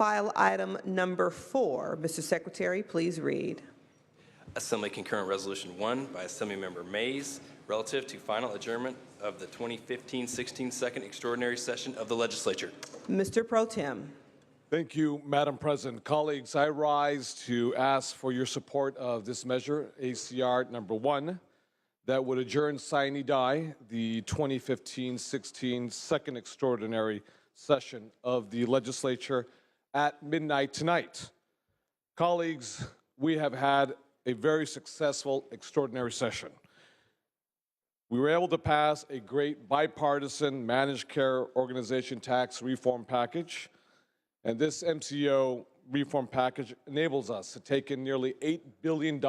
File item number 4. Mr. Secretary, please read. Assembly Concurrent Resolution 1 by Assemblymember Mays relative to final adjournment of the 2015-16 Second Extraordinary Session of the Legislature. Mr. Pro Tem. Thank you, Madam President. Colleagues, I rise to ask for your support of this measure, ACR number 1, that would adjourn sine die the 2015-16 Second Extraordinary Session of the Legislature at midnight tonight. Colleagues, we have had a very successful extraordinary session. We were able to pass a great bipartisan managed care organization tax reform package, and this MCO reform package enables us to take in nearly $8 billion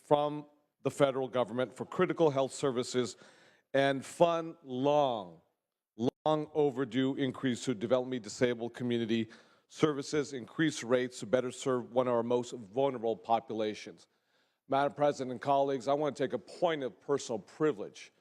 from the federal government for critical health services and fund long overdue increase to developmentally disabled community services, increase rates to better serve one of our most vulnerable populations. Madam President and colleagues, I want to take a point of personal privilege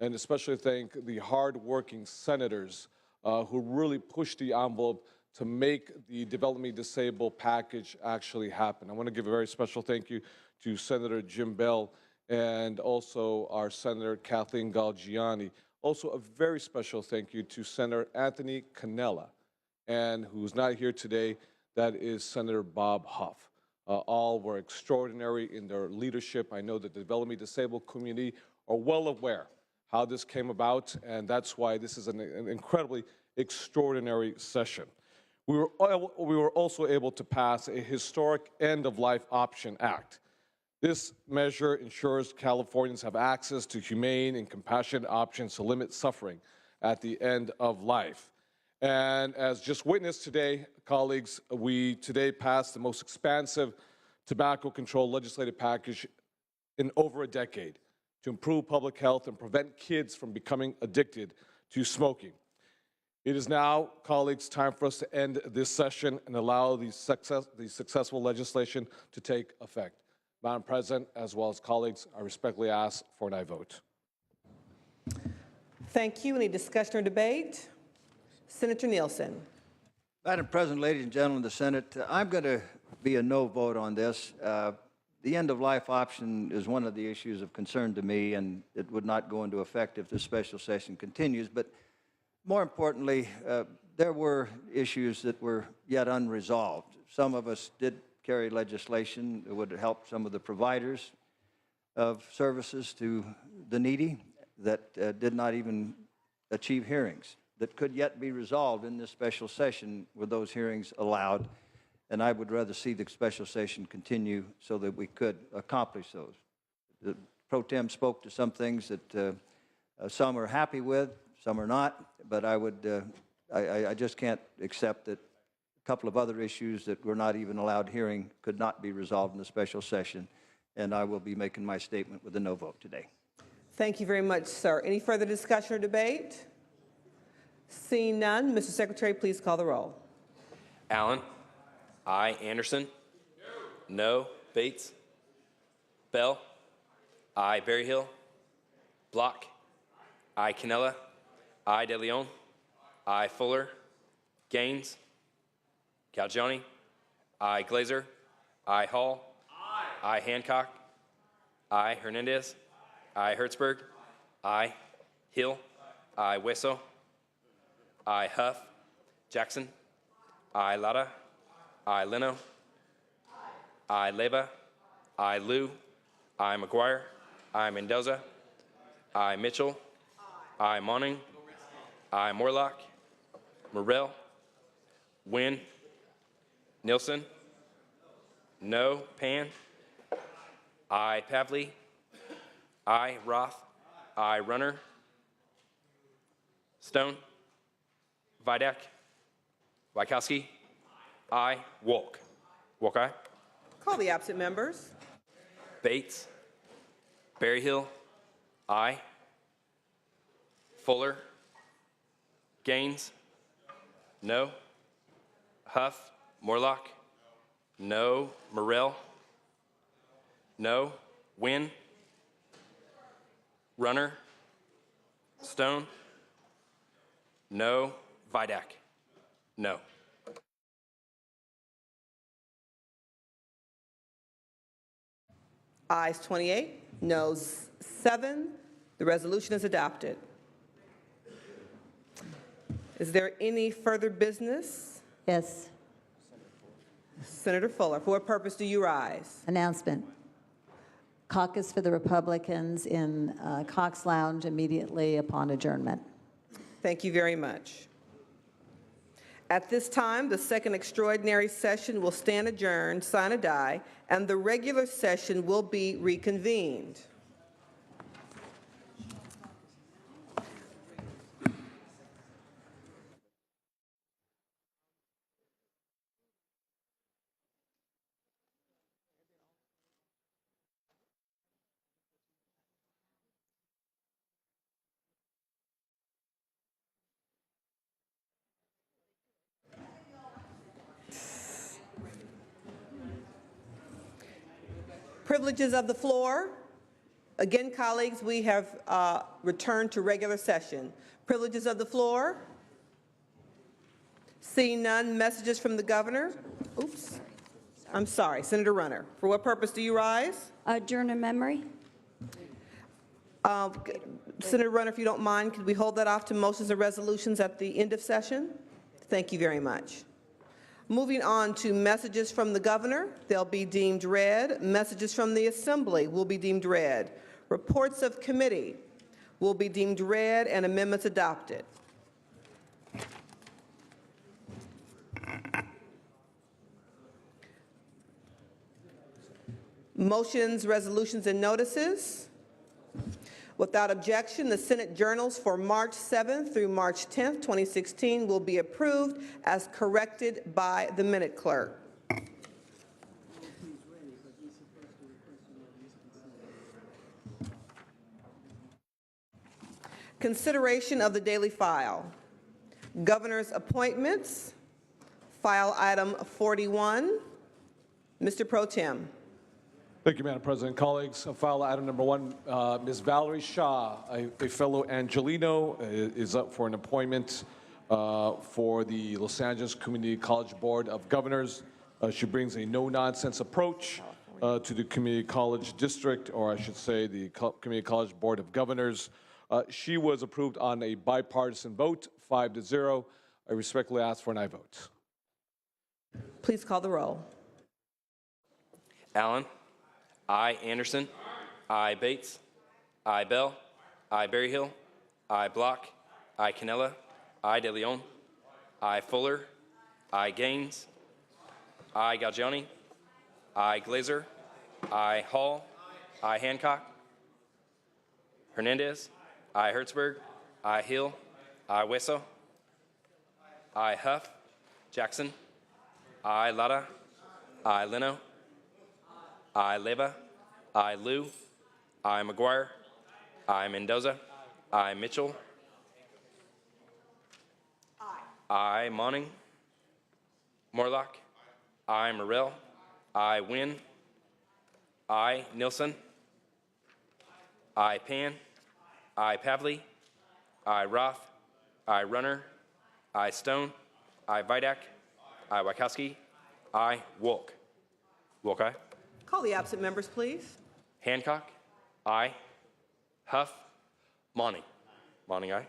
and especially thank the hard-working senators who really pushed the envelope to make the developmentally disabled package actually happen. I want to give a very special thank you to Senator Jim Bell and also our Senator Kathleen Galgiani. Also a very special thank you to Senator Anthony Cannella, and who's not here today, that is Senator Bob Huff. All were extraordinary in their leadership. I know that the developmentally disabled community are well aware how this came about, and that's why this is an incredibly extraordinary session. We were also able to pass a historic End-of-Life Option Act. This measure ensures Californians have access to humane and compassionate options to limit suffering at the end of life. And as just witnessed today, colleagues, we today passed the most expansive tobacco control legislative package in over a decade to improve public health and prevent kids from becoming addicted to smoking. It is now, colleagues, time for us to end this session and allow the successful legislation to take effect. Madam President, as well as colleagues, I respectfully ask for an aye vote. Thank you. Any discussion or debate? Senator Nielsen. Madam President, ladies and gentlemen of the Senate, I'm going to be a no vote on this. The end-of-life option is one of the issues of concern to me, and it would not go into effect if this special session continues. But more importantly, there were issues that were yet unresolved. Some of us did carry legislation that would help some of the providers of services to the needy that did not even achieve hearings that could yet be resolved in this special session with those hearings allowed. And I would rather see the special session continue so that we could accomplish those. The Pro Tem spoke to some things that some are happy with, some are not, but I just can't accept that a couple of other issues that were not even allowed hearing could not be resolved in the special session, and I will be making my statement with a no vote today. Thank you very much, sir. Any further discussion or debate? Seeing none, Mr. Secretary, please call the roll. Allen. Aye. Anderson. No. Bates. Bell. Aye. Berryhill. Block. Aye. Cannella. Aye. De Leon. Aye. Fuller. Gaines. Galgiani. Aye. Glazer. Aye. Hall. Aye. Hancock. Aye. Hernandez. Aye. Hertzberg. Aye. Hill. Aye. Wesso. Aye. Huff. Jackson. Aye. Lara. Aye. Leno. Aye. Leva. Aye. Liu. Aye. McGuire. Aye. Mendoza. Aye. Mitchell. Aye. Monning. Aye. Morlock. Morrell. Wynn. Nielsen. No. Pan. Aye. Pavley. Aye. Roth. Aye. Runner. Stone. Vidak. Wykowski. Aye. Wolk. Wolk, aye. Call the absent members. Bates. Berryhill. Aye. Fuller. Gaines. No. Huff. Morlock. No. Morrell. No. Wynn. Runner. Stone. No. Vidak. No. Ayes 28, noes 7. The resolution is adopted. Is there any further business? Yes. Senator Fuller, for what purpose do you rise? Announcement. Caucus for the Republicans in Cox Lounge immediately upon adjournment. Thank you very much. At this time, the second extraordinary session will stand adjourned, sine die, and the regular session will be reconvened. Privileges of the floor. Again, colleagues, we have returned to regular session. Privileges of the floor. Seeing none, messages from the governor. Oops. I'm sorry, Senator Runner. For what purpose do you rise? Adjourn in memory. Senator Runner, if you don't mind, could we hold that off to motions and resolutions at the end of session? Thank you very much. Moving on to messages from the governor, they'll be deemed read. Messages from the assembly will be deemed read. Reports of committee will be deemed read and amendments adopted. Motions, resolutions, and notices. Without objection, the Senate journals for March 7th through March 10th, 2016 will be approved as corrected by the minute clerk. Consideration of the daily file. Governor's appointments, file item 41. Mr. Pro Tem. Thank you, Madam President. Colleagues, file item number 1, Ms. Valerie Shaw, a fellow Angelino, is up for an appointment for the Los Angeles Community College Board of Governors. She brings a no-nonsense approach to the Community College District, or I should say the Community College Board of Governors. She was approved on a bipartisan vote, 5-0. I respectfully ask for an aye vote. Please call the roll. Allen. I. Anderson. I. Bates. I. Bell. I. Berryhill. I. Block. I. Canella. I. De Leon. I. Fuller. I. Gaines. I. Galgiani. I. Glazer. I. Hall. I. Hancock. Hernandez. I. Hertzberg. I. Hill. I. Hueso. I. Huff. Jackson. I. Lara. I. Leno. I. Leva. I. Liu. I. McGuire. I. Mendoza. I. Mitchell. I. Monning. Morlock. I. Morrell. I. Wynn. I. Nilsson. I. Pan. I. Pavley. I. Roth. I. Runner. I. Stone. I. Vidak. I. Wachowski. I. Wolk. Wolk, aye. Call the absent members, please. Hancock. Aye. Huff. Monning. Monning, aye.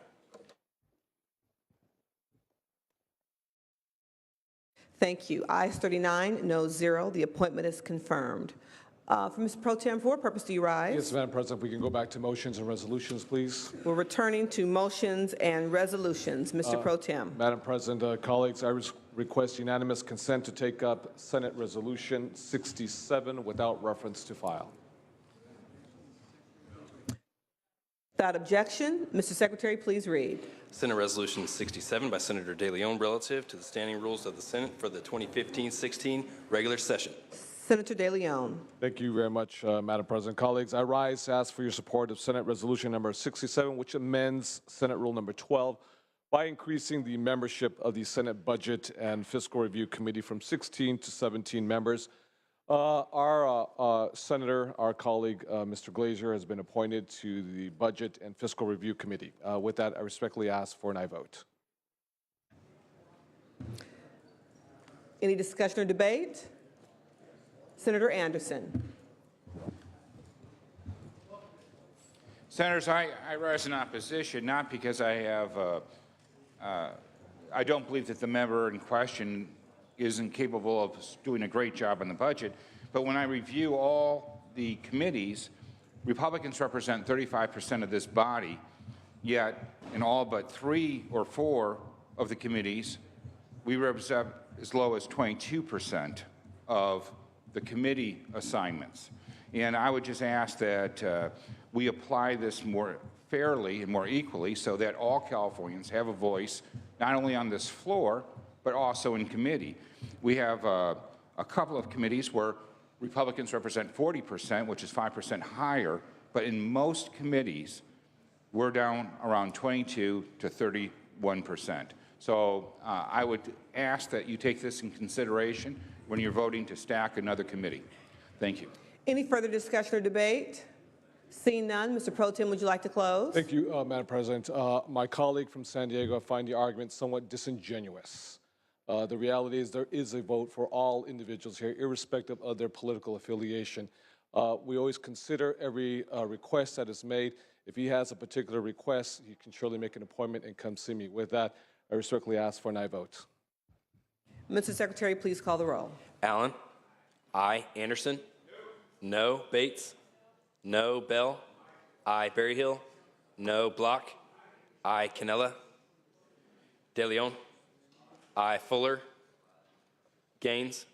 Thank you. Ayes 39, no 0. The appointment is confirmed. For Mr. Pro Tem, for what purpose do you rise? Yes, Madam President, if we can go back to motions and resolutions, please. We're returning to motions and resolutions. Mr. Pro Tem. Madam President, colleagues, I request unanimous consent to take up Senate Resolution 67 without reference to file. Without objection, Mr. Secretary, please read. Senate Resolution 67 by Senator De Leon relative to the standing rules of the Senate for the 2015-16 regular session. Senator De Leon. Thank you very much, Madam President. Colleagues, I rise to ask for your support of Senate Resolution number 67, which amends Senate Rule number 12 by increasing the membership of the Senate Budget and Fiscal Review Committee from 16 to 17 members. Our senator, our colleague, Mr. Glazer, has been appointed to the Budget and Fiscal Review Committee. With that, I respectfully ask for an aye vote. Any discussion or debate? Senator Anderson. Senators, I rise in opposition, not because I don't believe that the member in question isn't capable of doing a great job on the budget, but when I review all the committees, Republicans represent 35% of this body, yet in all but 3 or 4 of the committees, we represent as low as 22% of the committee assignments. And I would just ask that we apply this more fairly and more equally so that all Californians have a voice, not only on this floor, but also in committee. We have a couple of committees where Republicans represent 40%, which is 5% higher, but in most committees, we're down around 22 to 31%. So I would ask that you take this in consideration when you're voting to stack another committee. Thank you. Any further discussion or debate? Seeing none, Mr. Pro Tem, would you like to close? Thank you, Madam President. My colleague from San Diego, I find the argument somewhat disingenuous. The reality is there is a vote for all individuals here, irrespective of their political affiliation. We always consider every request that is made. If he has a particular request, he can surely make an appointment and come see me. With that, I respectfully ask for an aye vote. Mr. Secretary, please call the roll. Allen. Aye. Anderson. No. Bates. No. Bell. Aye. Berryhill. No. Block. Aye. Cannella. De Leon. Aye. Fuller. Gaines.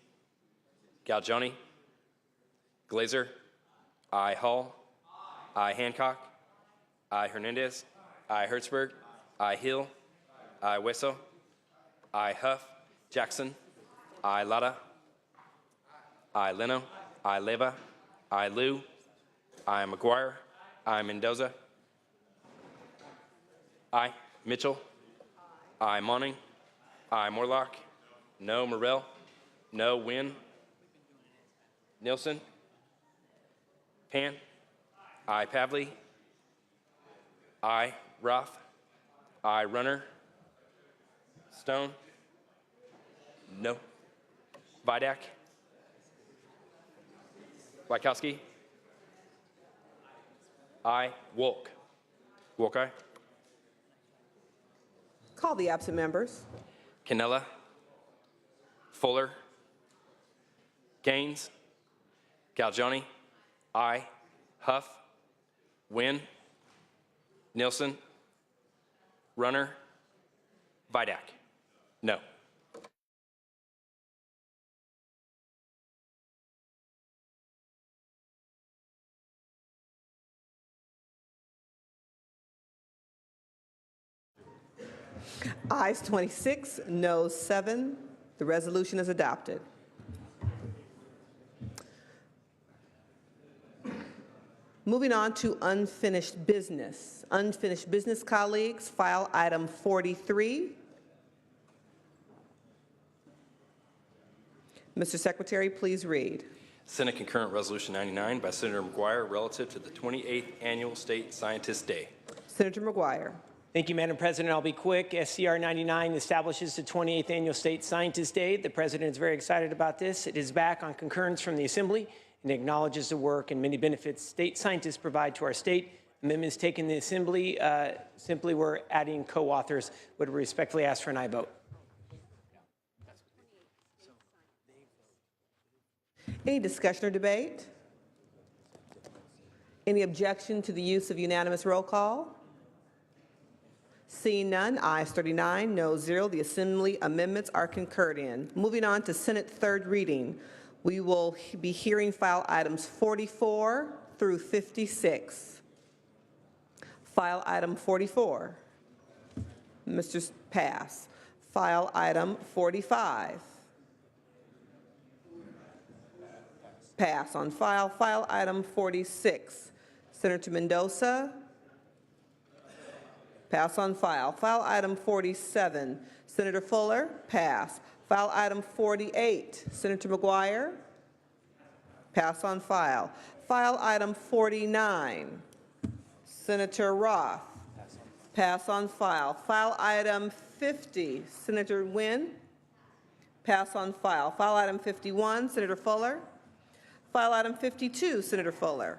Galgiani. Glazer. Aye. Hall. Aye. Hancock. Aye. Hernandez. Aye. Hertzberg. Aye. Hill. Aye. Wesso. Aye. Huff. Jackson. Aye. Lada. Aye. Leno. Aye. Leva. Aye. Liu. Aye. McGuire. Aye. Mendoza. Aye. Mitchell. Aye. Monning. Aye. Morlock. No. Morrell. No. Wynn. Nielsen. Pan. Aye. Pavley. Aye. Roth. Aye. Runner. Stone. No. Vidak. Wykowski. Aye. Wolk. Wolk, aye. Call the absent members. Cannella. Fuller. Gaines. Galgiani. Aye. Huff. Wynn. Nielsen. Runner. Vidak. No. Ayes 26, noes 7. The resolution is adopted. Moving on to unfinished business. Unfinished business, colleagues, file item 43. Mr. Secretary, please read. Senate Concurrent Resolution 99 by Senator McGuire relative to the 28th Annual State Scientist Day. Senator McGuire. Thank you, Madam President. I'll be quick. SCR 99 establishes the 28th Annual State Scientist Day. The President is very excited about this. It is back on concurrence from the Assembly and acknowledges the work and many benefits state scientists provide to our state. Amendments taken in the Assembly simply were adding co-authors. Would respectfully ask for an aye vote. Any discussion or debate? Any objection to the use of unanimous roll call? Seeing none, ayes 39, noes 0. The Assembly amendments are concurred in. Moving on to Senate third reading. We will be hearing file items 44 through 56. File item 44. Mr. Pass. File item 45. Pass on file. File item 46. Senator Mendoza. Pass on file. File item 47. Senator Fuller. Pass. File item 48. Senator McGuire. Pass on file. File item 49. Senator Roth. Pass on file. File item 50. Senator Wynn. Pass on file. File item 51, Senator Fuller. File item 52, Senator Fuller.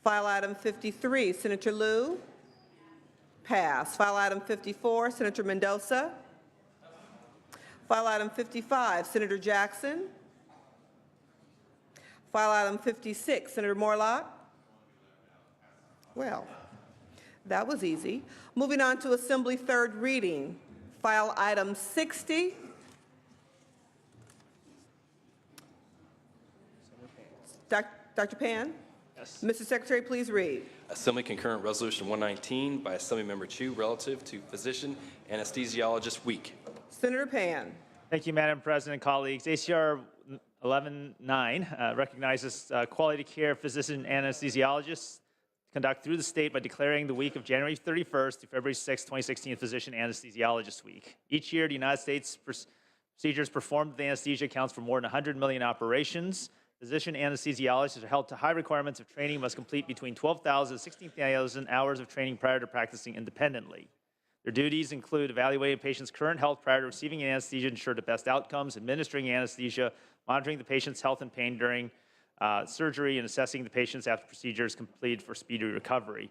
File item 53, Senator Liu. Pass. File item 54, Senator Mendoza. File item 55, Senator Jackson. File item 56, Senator Morlock. Well, that was easy. Moving on to Assembly third reading. File item 60. Dr. Pan? Yes. Mr. Secretary, please read. Assembly Concurrent Resolution 119 by Assemblymember Chu relative to Physician Anesthesiologist Week. Senator Pan. Thank you, Madam President, colleagues. ACR 11-9 recognizes quality care physician anesthesiologists conduct through the state by declaring the week of January 31st to February 6, 2016 Physician Anesthesiologist Week. Each year, the United States procedures performed with anesthesia accounts for more than 100 million operations. Physician anesthesiologists are held to high requirements of training, must complete between 12,000 and 16,000 hours of training prior to practicing independently. Their duties include evaluating a patient's current health prior to receiving anesthesia to ensure the best outcomes, administering anesthesia, monitoring the patient's health and pain during surgery, and assessing the patients after procedure is completed for speedy recovery.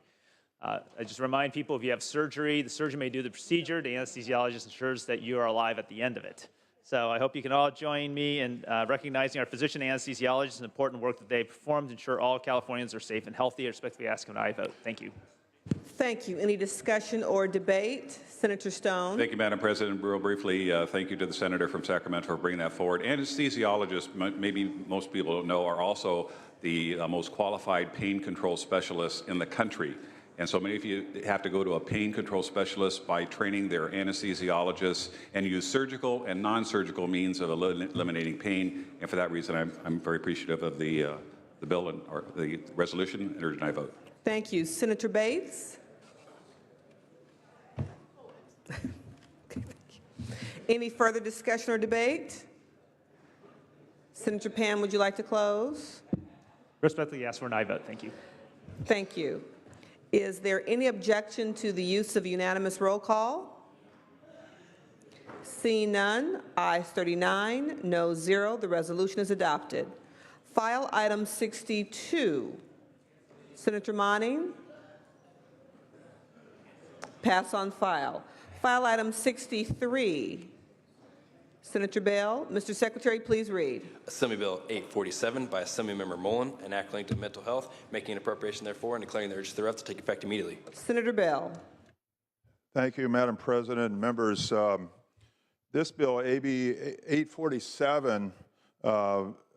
I just remind people, if you have surgery, the surgeon may do the procedure. The anesthesiologist ensures that you are alive at the end of it. So I hope you can all join me in recognizing our physician anesthesiologists and the important work that they perform to ensure all Californians are safe and healthy. I respectfully ask an aye vote. Thank you. Thank you. Any discussion or debate? Senator Stone. Thank you, Madam President. Real briefly, thank you to the senator from Sacramento for bringing that forward. Anesthesiologists, maybe most people don't know, are also the most qualified pain control specialists in the country. And so many of you have to go to a pain control specialist by training their anesthesiologists and use surgical and non-surgical means of eliminating pain. And for that reason, I'm very appreciative of the bill or the resolution and urge an aye vote. Thank you. Senator Bates? Any further discussion or debate? Senator Pan, would you like to close? Respectfully ask for an aye vote. Thank you. Thank you. Is there any objection to the use of unanimous roll call? Seeing none, ayes 39, no 0. The resolution is adopted. File item 62. Senator Monning? Pass on file. File item 63. Senator Bell. Mr. Secretary, please read. Assembly Bill 847 by Assemblymember Mullen, an act relating to mental health, making an appropriation therefore and declaring the urgency thereof to take effect immediately. Senator Bell. Thank you, Madam President and members. This bill, AB 847,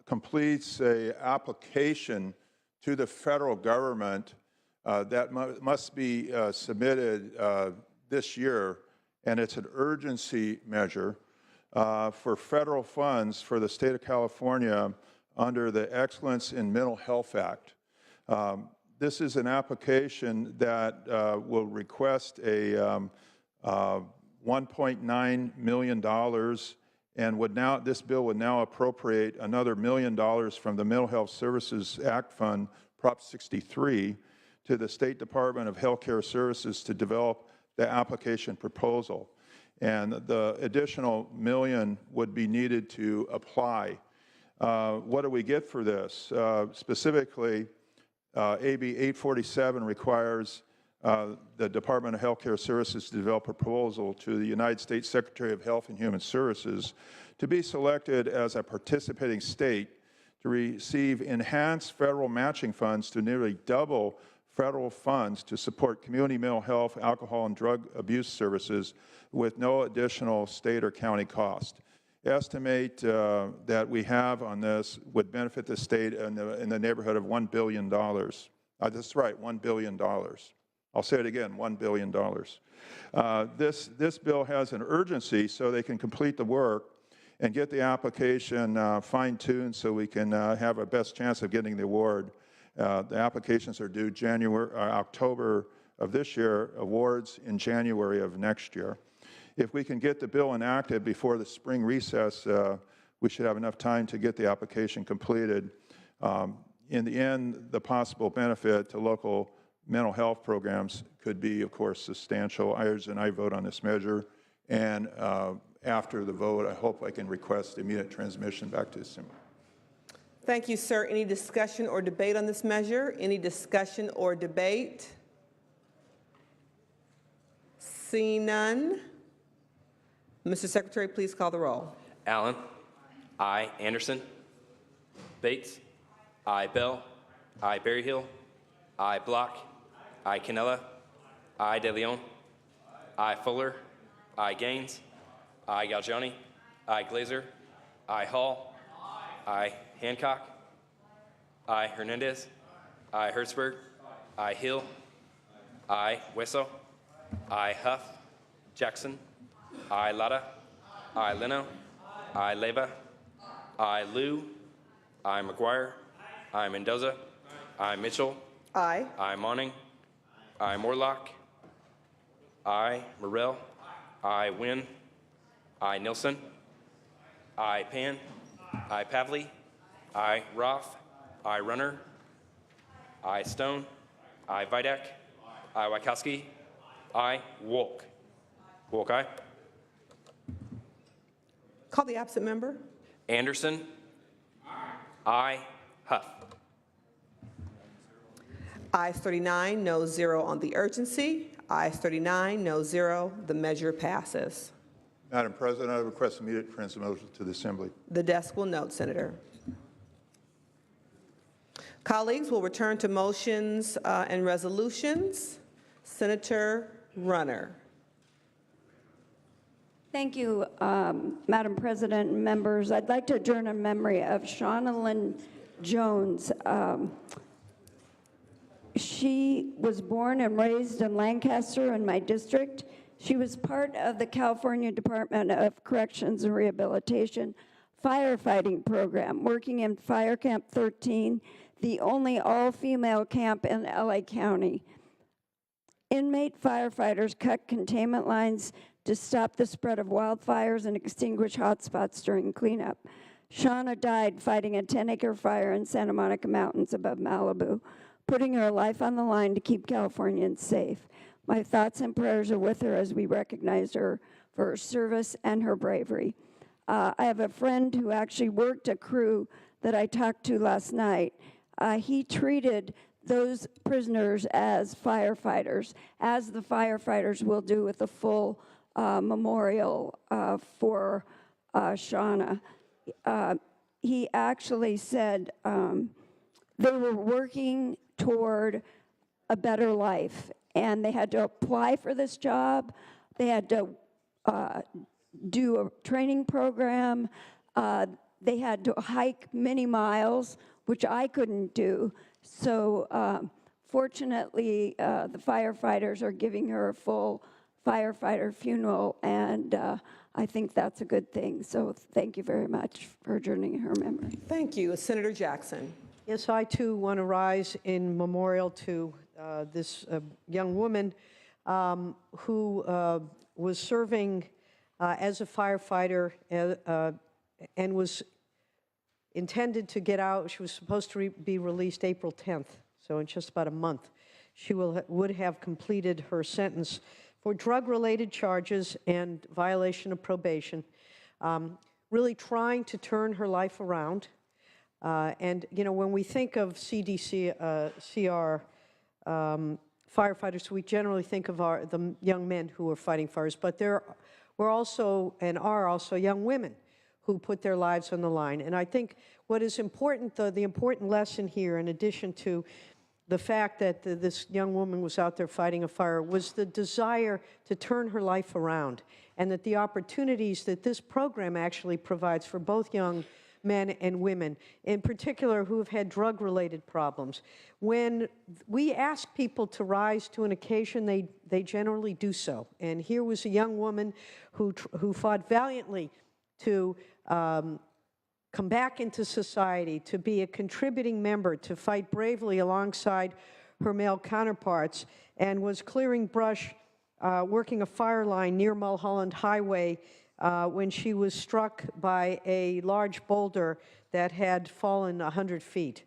completes an application to the federal government that must be submitted this year, and it's an urgency measure for federal funds for the state of California under the Excellence in Mental Health Act. This is an application that will request a $1.9 million and this bill would now appropriate another $1 million from the Mental Health Services Act Fund, Prop 63, to the State Department of Healthcare Services to develop the application proposal. And the additional $1 million would be needed to apply. What do we get for this? Specifically, AB 847 requires the Department of Healthcare Services to develop a proposal to the United States Secretary of Health and Human Services to be selected as a participating state to receive enhanced federal matching funds to nearly double federal funds to support community mental health, alcohol, and drug abuse services with no additional state or county cost. Estimate that we have on this would benefit the state in the neighborhood of $1 billion. That's right, $1 billion. I'll say it again, $1 billion. This bill has an urgency so they can complete the work and get the application fine-tuned so we can have our best chance of getting the award. The applications are due October of this year, awards in January of next year. If we can get the bill enacted before the spring recess, we should have enough time to get the application completed. In the end, the possible benefit to local mental health programs could be, of course, substantial. I urge an aye vote on this measure and after the vote. I hope I can request immediate transmission back to Assembly. Thank you, sir. Any discussion or debate on this measure? Any discussion or debate? Seeing none. Mr. Secretary, please call the roll. Allen. I. Anderson. Bates. I. Bell. I. Berryhill. I. Block. I. Cannella. I. De Leon. I. Fuller. I. Gaines. I. Galgiani. I. Glazer. I. Hall. I. Hancock. I. Hernandez. I. Hertzberg. I. Hill. I. Wesso. I. Huff. Jackson. I. Latta. I. Leno. I. Leyva. I. Liu. I. McGuire. I. Mendoza. I. Mitchell. Aye. I. Monning. I. Morlock. I. Morrell. I. Wynn. I. Nilsson. I. Pan. I. Pavley. I. Roth. I. Runner. I. Stone. I. Vidak. I. Wachowski. I. Wolk. Wolk, aye. Call the absent member. Anderson. I. Huff. Ayes 39, no 0 on the urgency. Ayes 39, no 0. The measure passes. Madam President, I request immediate transmission to the Assembly. The desk will note, Senator. Colleagues, we'll return to motions and resolutions. Senator Runner. Thank you, Madam President and members. I'd like to adjourn in memory of Shauna Lynn Jones. She was born and raised in Lancaster in my district. She was part of the California Department of Corrections and Rehabilitation firefighting program, working in Fire Camp 13, the only all-female camp in LA County. Inmate firefighters cut containment lines to stop the spread of wildfires and extinguish hotspots during cleanup. Shauna died fighting a 10-acre fire in Santa Monica Mountains above Malibu, putting her life on the line to keep Californians safe. My thoughts and prayers are with her as we recognize her for her service and her bravery. I have a friend who actually worked a crew that I talked to last night. He treated those prisoners as firefighters, as the firefighters will do with the full memorial for Shauna. He actually said they were working toward a better life, and they had to apply for this job. They had to do a training program. They had to hike many miles, which I couldn't do. So fortunately, the firefighters are giving her a full firefighter funeral, and I think that's a good thing. So thank you very much for adjourning her memory. Thank you. Senator Jackson. Yes, I too want to rise in memorial to this young woman who was serving as a firefighter and was intended to get out. She was supposed to be released April 10th, so in just about a month. She would have completed her sentence for drug-related charges and violation of probation, really trying to turn her life around. And, you know, when we think of CR firefighters, we generally think of the young men who are fighting fires, but there were also and are also young women who put their lives on the line. And I think what is important, the important lesson here, in addition to the fact that this young woman was out there fighting a fire, was the desire to turn her life around, and that the opportunities that this program actually provides for both young men and women, in particular who have had drug-related problems. When we ask people to rise to an occasion, they generally do so. And here was a young woman who fought valiantly to come back into society, to be a contributing member, to fight bravely alongside her male counterparts, and was clearing brush, working a fire line near Mulholland Highway when she was struck by a large boulder that had fallen 100 feet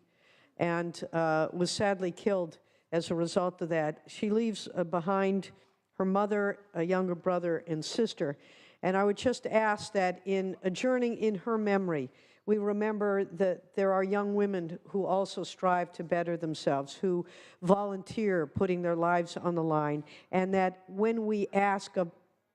and was sadly killed as a result of that. She leaves behind her mother, a younger brother, and sister. And I would just ask that in adjourning in her memory, we remember that there are young women who also strive to better themselves, who volunteer putting their lives on the line, and that when we ask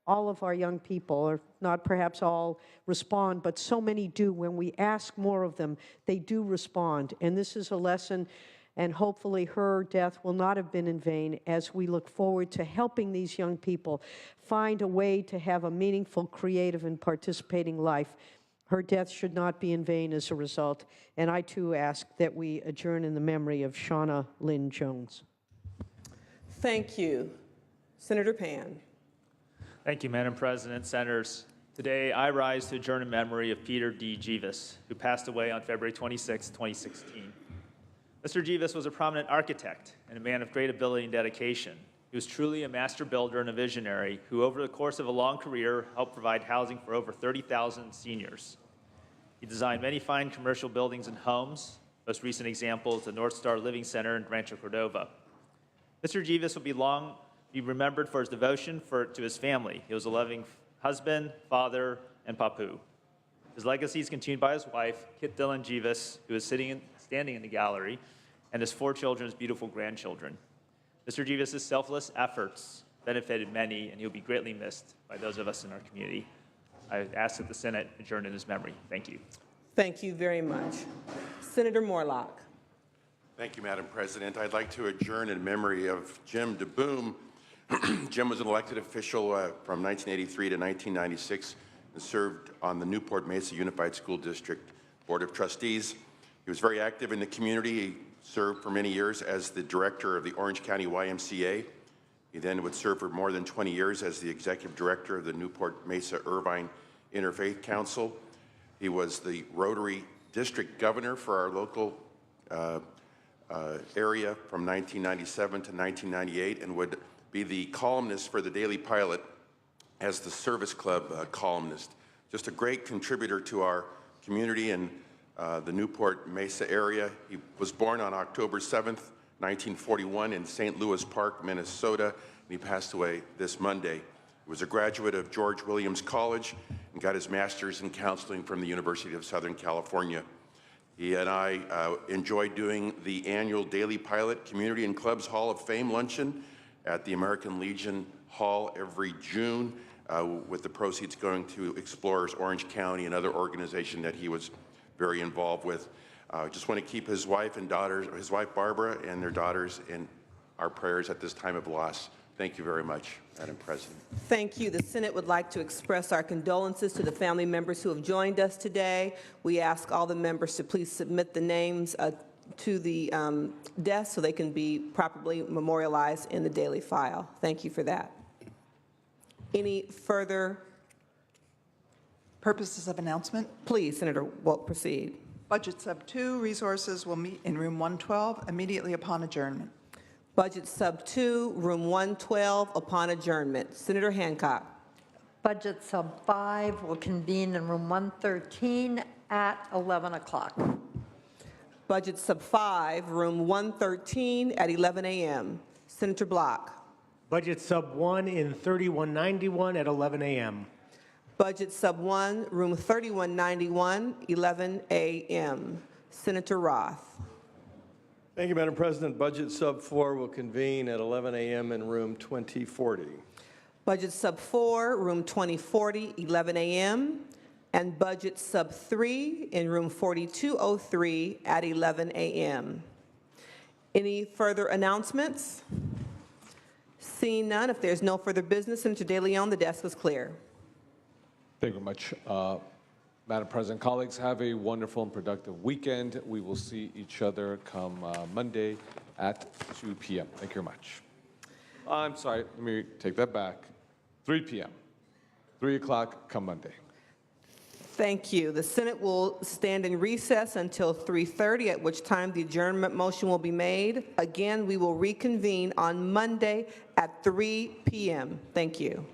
all of our young people, or not perhaps all respond, but so many do, when we ask more of them, they do respond. And this is a lesson, and hopefully her death will not have been in vain as we look forward to helping these young people find a way to have a meaningful, creative, and participating life. Her death should not be in vain as a result. And I too ask that we adjourn in the memory of Shauna Lynn Jones. Thank you. Senator Pan. Thank you, Madam President, Senators. Today, I rise to adjourn in memory of Peter D. Jeevis, who passed away on February 26, 2016. Mr. Jeevis was a prominent architect and a man of great ability and dedication. He was truly a master builder and a visionary who, over the course of a long career, helped provide housing for over 30,000 seniors. He designed many fine commercial buildings and homes. Most recent example is the North Star Living Center in Rancho Cordova. Mr. Jeevis will be remembered for his devotion to his family. He was a loving husband, father, and papu. His legacy is continued by his wife, Kit Dillon Jeevis, who is standing in the gallery, and his 4 children's beautiful grandchildren. Mr. Jeevis' selfless efforts benefited many, and he'll be greatly missed by those of us in our community. I ask that the Senate adjourn in his memory. Thank you. Thank you very much. Senator Morlock. Thank you, Madam President. I'd like to adjourn in memory of Jim DeBoom. Jim was an elected official from 1983 to 1996 and served on the Newport Mesa Unified School District Board of Trustees. He was very active in the community. He served for many years as the director of the Orange County YMCA. He then would serve for more than 20 years as the executive director of the Newport Mesa Irvine Interfaith Council. He was the Rotary District Governor for our local area from 1997 to 1998 and would be the columnist for the Daily Pilot as the Service Club columnist. Just a great contributor to our community and the Newport Mesa area. He was born on October 7th, 1941 in St. Louis Park, Minnesota, and he passed away this Monday. He was a graduate of George Williams College and got his master's in counseling from the University of Southern California. He and I enjoyed doing the annual Daily Pilot Community and Clubs Hall of Fame luncheon at the American Legion Hall every June, with the proceeds going to Explorers Orange County, another organization that he was very involved with. Just want to keep his wife and daughters, his wife Barbara and their daughters in our prayers at this time of loss. Thank you very much, Madam President. Thank you. The Senate would like to express our condolences to the family members who have joined us today. We ask all the members to please submit the names to the desk so they can be properly memorialized in the daily file. Thank you for that. Any further? Purposes of announcement. Please, Senator Wolk, proceed. Budget Sub 2 resources will meet in room 112 immediately upon adjournment. Budget Sub 2, room 112, upon adjournment. Senator Hancock. Budget Sub 5 will convene in room 113 at 11 o'clock. Budget Sub 5, room 113 at 11 a.m. Senator Block. Budget Sub 1 in 3191 at 11 a.m. Budget Sub 1, room 3191, 11 a.m. Senator Roth. Thank you, Madam President. Budget Sub 4 will convene at 11 a.m. in room 2040. Budget Sub 4, room 2040, 11 a.m. And Budget Sub 3 in room 4203 at 11 a.m. Any further announcements? Seeing none, if there's no further business, Senator De Leon, the desk is clear. Thank you very much. Madam President, colleagues, have a wonderful and productive weekend. We will see each other come Monday at 2 p.m. Thank you very much. I'm sorry, let me take that back. 3 p.m. 3 o'clock come Monday. Thank you. The Senate will stand in recess until 3:30, at which time the adjournment motion will be made. Again, we will reconvene on Monday at 3 p.m. Thank you.